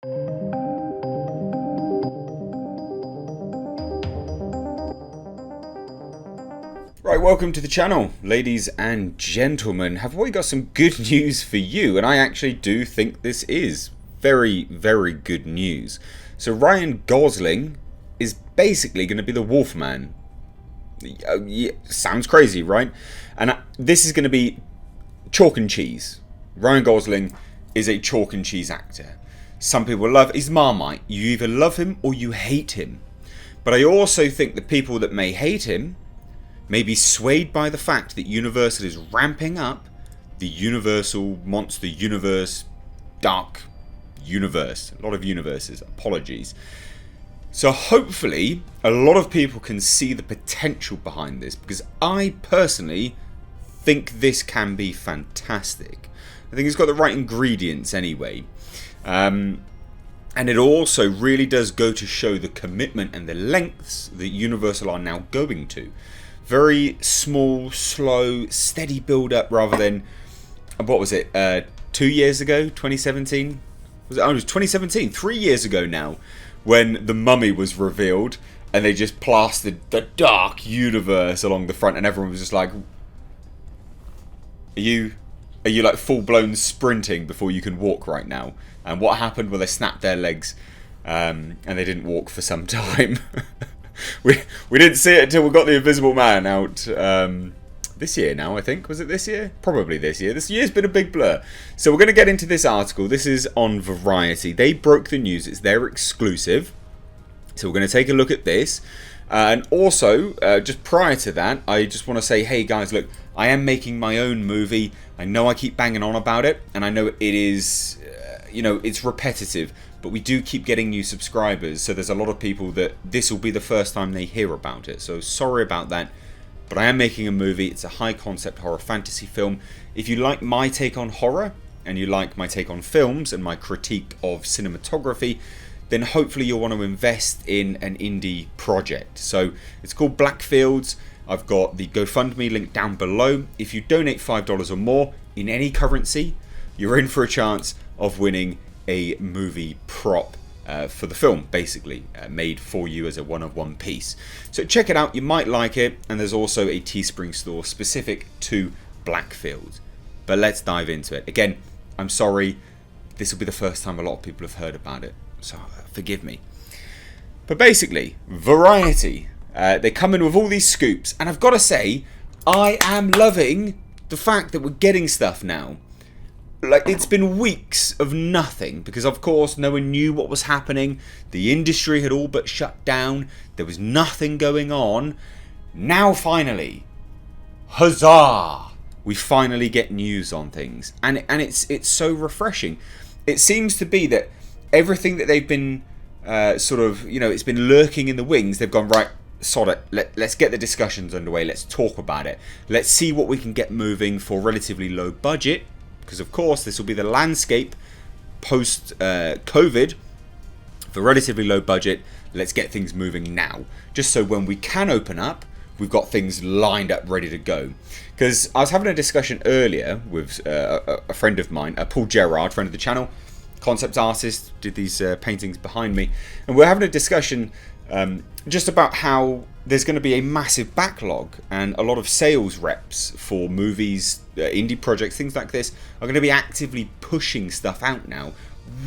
Right, welcome to the channel, ladies and gentlemen. Have we got some good news for you? And I actually do think this is very, very good news. So Ryan Gosling is basically going to be the Wolfman. Yeah, sounds crazy, right? And this is going to be chalk and cheese. Ryan Gosling is a chalk and cheese actor. Some people love his Marmite. You either love him or you hate him. But I also think the people that may hate him may be swayed by the fact that Universal is ramping up the Universal Monster Universe Dark Universe. A lot of universes, apologies. So hopefully a lot of people can see the potential behind this, because I personally think this can be fantastic. I think it's got the right ingredients anyway. And it also really does go to show the commitment and the lengths that Universal are now going to. Very small, slow, steady build up rather than, what was it, 2 years ago, 2017? It was 2017, 3 years ago now, when The Mummy was revealed and they just plastered the Dark Universe along the front and everyone was just like, are you like full-blown sprinting before you can walk right now? And what happened? Well, they snapped their legs and they didn't walk for some time. We didn't see it until we got The Invisible Man out this year now, I think. Was it this year? Probably this year. This year's been a big blur. So we're going to get into this article. This is on Variety. They broke the news. It's their exclusive. So we're going to take a look at this. And also, just prior to that, I just want to say, hey guys, look, I am making my own movie. I know I keep banging on about it. And I know it is, it's repetitive. But we do keep getting new subscribers, so there's a lot of people that this will be the first time they hear about it. So sorry about that, but I am making a movie. It's a high concept horror fantasy film. If you like my take on horror, and you like my take on films and my critique of cinematography, then hopefully you'll want to invest in an indie project. So it's called Blackfields. I've got the GoFundMe link down below. If you donate $5 or more in any currency, you're in for a chance of winning a movie prop for the film, basically made for you as a one-of-one piece. So check it out, you might like it, and there's also a Teespring store specific to Blackfield. But let's dive into it. Again, I'm sorry, this will be the first time a lot of people have heard about it, so forgive me. But basically, Variety, they come in with all these scoops, and I've got to say, I am loving the fact that we're getting stuff now. Like, it's been weeks of nothing because, of course, no one knew what was happening. The industry had all but shut down. There was nothing going on. Now, finally, huzzah! We finally get news on things, and it's so refreshing. It seems to be that everything that they've been it's been lurking in the wings. They've gone, right, sod it. Let's get the discussions underway. Let's talk about it. Let's see what we can get moving for relatively low budget. Because, of course, this will be the landscape post-COVID for relatively low budget. Let's get things moving now. Just so when we can open up, we've got things lined up, ready to go. Because I was having a discussion earlier with a friend of mine, Paul Gerard, friend of the channel, concept artist, did these paintings behind me. And we're having a discussion just about how there's going to be a massive backlog and a lot of sales reps for movies, indie projects, things like this are going to be actively pushing stuff out now,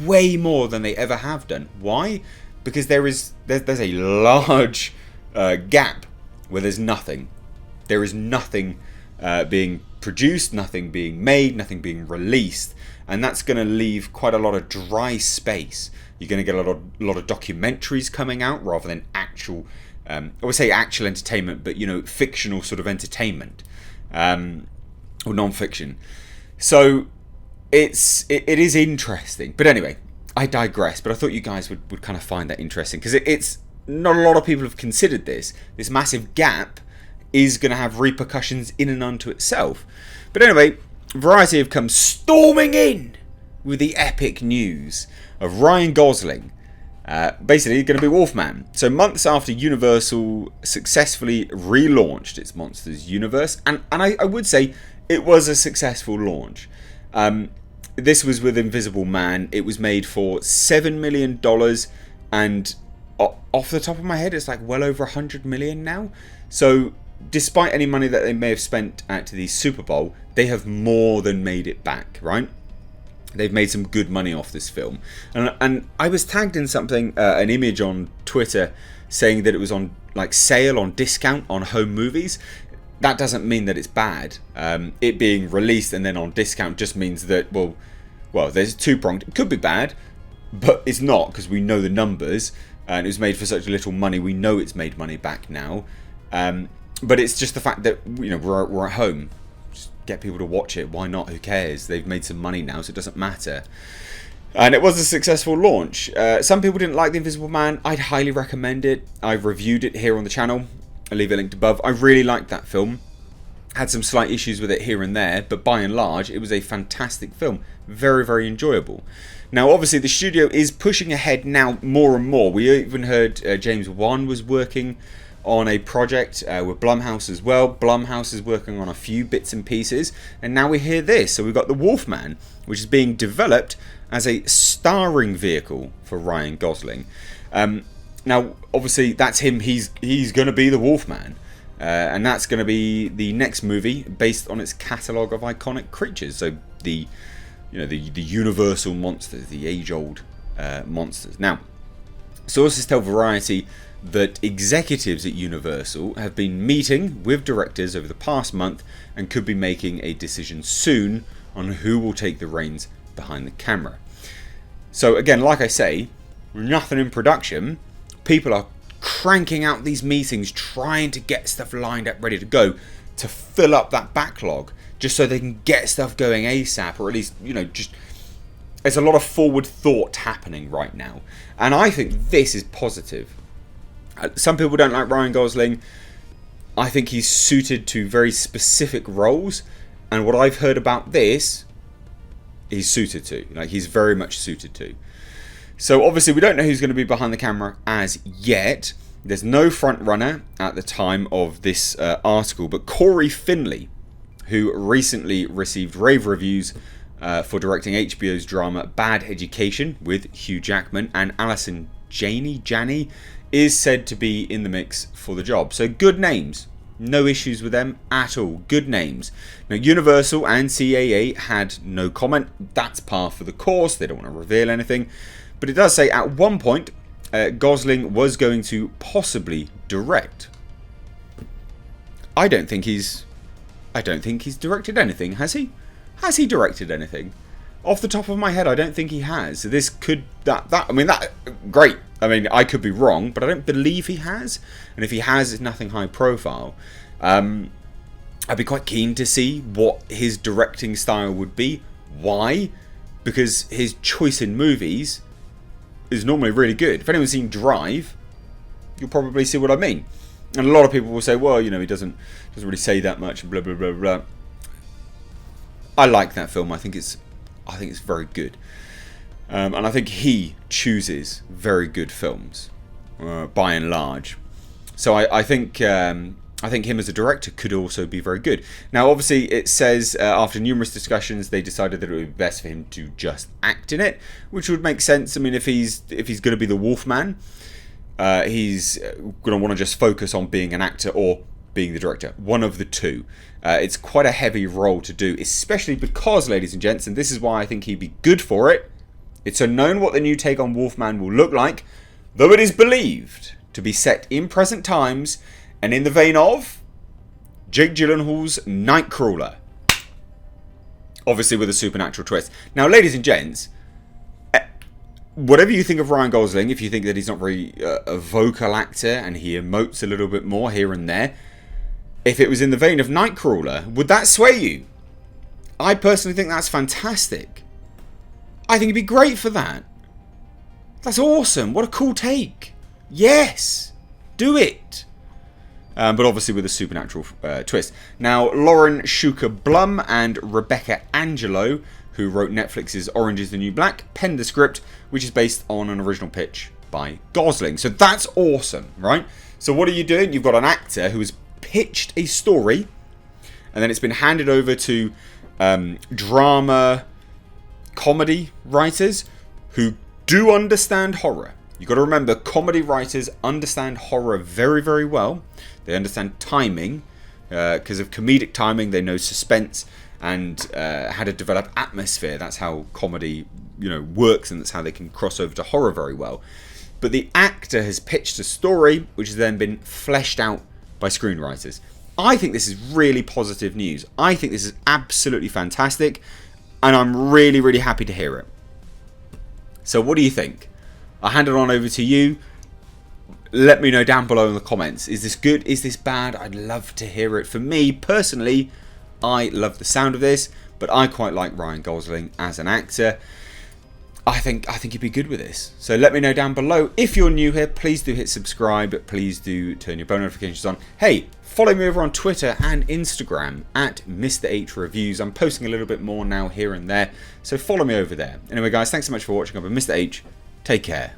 way more than they ever have done. Why? Because there's a large gap where there's nothing. There is nothing being produced, nothing being made, nothing being released, and that's going to leave quite a lot of dry space. You're going to get a lot of documentaries coming out rather than actual, I would say actual entertainment, but fictional sort of entertainment, or non-fiction. So it is interesting. But anyway, I digress. But I thought you guys would kind of find that interesting, because it's not a lot of people have considered this. This massive gap is going to have repercussions in and unto itself. But anyway, Variety have come storming in with the epic news of Ryan Gosling basically going to be Wolfman. So months after Universal successfully relaunched its Monsters universe, and I would say it was a successful launch. this was with Invisible Man. It was made for $7 million, and off the top of my head, it's like well over 100 million now. So despite any money that they may have spent at the Super Bowl, they have more than made it back, right? They've made some good money off this film. And I was tagged in something, an image on Twitter, saying that it was on like sale, on discount, on home movies. That doesn't mean that it's bad. It being released and then on discount just means that, well, there's two-pronged. It could be bad, but it's not, because we know the numbers, and it was made for such little money. We know it's made money back now. But it's just the fact that, you know, we're at home. Just get people to watch it. Why not? Who cares? They've made some money now, so it doesn't matter. And it was a successful launch. Some people didn't like The Invisible Man. I'd highly recommend it. I've reviewed it here on the channel. I'll leave it linked above. I really liked that film. Had some slight issues with it here and there, but by and large, it was a fantastic film. Very, very enjoyable. Now, obviously, the studio is pushing ahead now more and more. We even heard James Wan was working on a project with Blumhouse as well. Blumhouse is working on a few bits and pieces, and now we hear this. So we've got The Wolfman, which is being developed as a starring vehicle for Ryan Gosling. Now, obviously, that's him. He's going to be the Wolfman, and that's going to be the next movie based on its catalogue of iconic creatures. So the universal monsters, the age-old monsters. Now, sources tell Variety that executives at Universal have been meeting with directors over the past month and could be making a decision soon on who will take the reins behind the camera. So again, like I say, nothing in production. People are cranking out these meetings, trying to get stuff lined up, ready to go, to fill up that backlog, just so they can get stuff going ASAP, or at least, you know, just there's a lot of forward thought happening right now, and I think this is positive. Some people don't like Ryan Gosling. I think he's suited to very specific roles, and what I've heard about this, he's suited to. Like, he's very much suited to. So obviously we don't know who's going to be behind the camera as yet. There's no front runner at the time of this article, but Corey Finley, who recently received rave reviews for directing HBO's drama Bad Education with Hugh Jackman, and Alison Janney is said to be in the mix for the job. So good names. No issues with them at all. Good names. Now, Universal and CAA had no comment. That's par for the course. They don't want to reveal anything. But it does say at one point, Gosling was going to possibly direct. I don't think he's directed anything, has he? Has he directed anything? Off the top of my head, I don't think he has. So this could great. I mean, I could be wrong, but I don't believe he has. And if he has, it's nothing high profile. I'd be quite keen to see what his directing style would be. Why? Because his choice in movies is normally really good. If anyone's seen Drive, you'll probably see what I mean. And a lot of people will say, well, you know, he doesn't really say that much, blah blah blah blah. I like that film. I think it's very good, and I think he chooses very good films by and large. So I think him as a director could also be very good. Now, obviously, it says after numerous discussions, they decided that it would be best for him to just act in it, which would make sense. I mean, if he's going to be the Wolfman, he's going to want to just focus on being an actor or being the director. One of the two. It's quite a heavy role to do, especially because, ladies and gents, and this is why I think he'd be good for it, it's unknown what the new take on Wolfman will look like, though it is believed to be set in present times and in the vein of Jake Gyllenhaal's Nightcrawler. Obviously with a supernatural twist. Now, ladies and gents, whatever you think of Ryan Gosling, if you think that he's not very a vocal actor and he emotes a little bit more here and there, if it was in the vein of Nightcrawler, would that sway you? I personally think that's fantastic. I think he'd be great for that. That's awesome. What a cool take. Yes. Do it. But obviously with a supernatural twist. Now, Lauren Shuker Blum and Rebecca Angelo, who wrote Netflix's Orange is the New Black, penned the script, which is based on an original pitch by Gosling. So that's awesome, right? So what are you doing? You've got an actor who has pitched a story, and then it's been handed over to drama comedy writers who do understand horror. You've got to remember, comedy writers understand horror very, very well. They understand timing. Because of comedic timing, they know suspense and how to develop atmosphere. That's how comedy, works, and that's how they can cross over to horror very well. But the actor has pitched a story which has then been fleshed out by screenwriters. I think this is really positive news. I think this is absolutely fantastic, and I'm really, really happy to hear it. So what do you think? I'll hand it on over to you. Let me know down below in the comments. Is this good? Is this bad? I'd love to hear it. For me, personally, I love the sound of this, but I quite like Ryan Gosling as an actor. I think he'd be good with this. So let me know down below. If you're new here, please do hit subscribe. Please do turn your bell notifications on. Hey, follow me over on Twitter and Instagram at Mr. H Reviews. I'm posting a little bit more now here and there, so follow me over there. Anyway, guys, thanks so much for watching. I've been Mr. H. Take care.